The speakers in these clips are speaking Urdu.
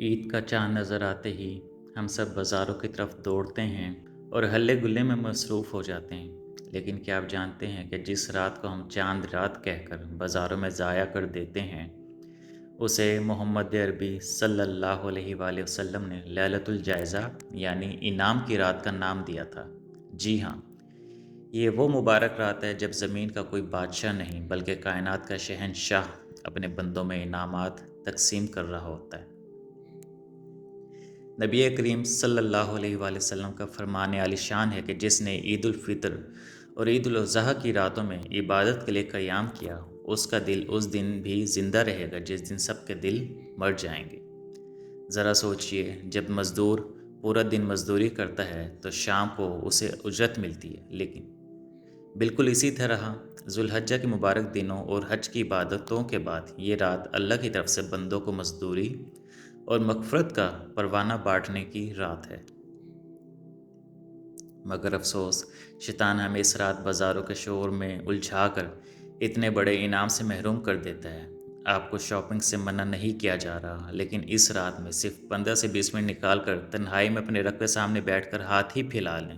عید کا چاند نظر آتے ہی ہم سب بازاروں کی طرف دوڑتے ہیں اور ہلے گلے میں مصروف ہو جاتے ہیں، لیکن کیا آپ جانتے ہیں کہ جس رات کو ہم چاند رات کہہ کر بازاروں میں ضائع کر دیتے ہیں اسے محمد عربی صلی اللہ علیہ وآلہ وسلم نے لیلۃ الجائزہ یعنی انعام کی رات کا نام دیا تھا۔ جی ہاں، یہ وہ مبارک رات ہے جب زمین کا کوئی بادشاہ نہیں بلکہ کائنات کا شہنشاہ اپنے بندوں میں انعامات تقسیم کر رہا ہوتا ہے۔ نبی کریم صلی اللہ علیہ وآلہ وسلم کا فرمان عالی شان ہے کہ جس نے عید الفطر اور عید الاضحیٰ کی راتوں میں عبادت کے لیے قیام کیا، اس کا دل اس دن بھی زندہ رہے گا جس دن سب کے دل مر جائیں گے۔ ذرا سوچئے، جب مزدور پورا دن مزدوری کرتا ہے تو شام کو اسے اجرت ملتی ہے، لیکن بالکل اسی طرح ذوالحجہ کے مبارک دنوں اور حج کی عبادتوں کے بعد یہ رات اللہ کی طرف سے بندوں کو مزدوری اور مغفرت کا پروانہ بانٹنے کی رات ہے۔ مگر افسوس، شیطان ہمیں اس رات بازاروں کے شور میں الجھا کر اتنے بڑے انعام سے محروم کر دیتا ہے۔ آپ کو شاپنگ سے منع نہیں کیا جا رہا، لیکن اس رات میں صرف 15 سے 20 منٹ نکال کر تنہائی میں اپنے رب کے سامنے بیٹھ کر ہاتھ ہی پھیلا لیں،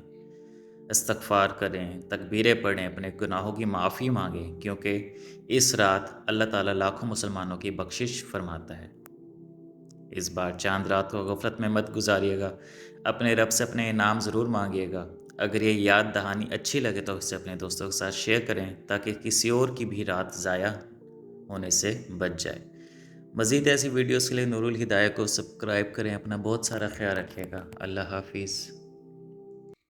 استغفار کریں، تکبیریں پڑھیں، اپنے گناہوں کی معافی مانگیں، کیونکہ اس رات اللہ تعالیٰ لاکھوں مسلمانوں کی بخشش فرماتا ہے۔ اس بار چاند رات کو غفلت میں مت گزاریے گا، اپنے رب سے اپنے انعام ضرور مانگیے گا۔ اگر یہ یاد دہانی اچھی لگے تو اسے اپنے دوستوں کے ساتھ شیئر کریں تاکہ کسی اور کی بھی رات ضائع ہونے سے بچ جائے۔ مزید ایسی ویڈیوز کے لیے نور الہدایہ کو سبسکرائب کریں۔ اپنا بہت سارا خیال رکھیے گا۔ اللہ حافظ۔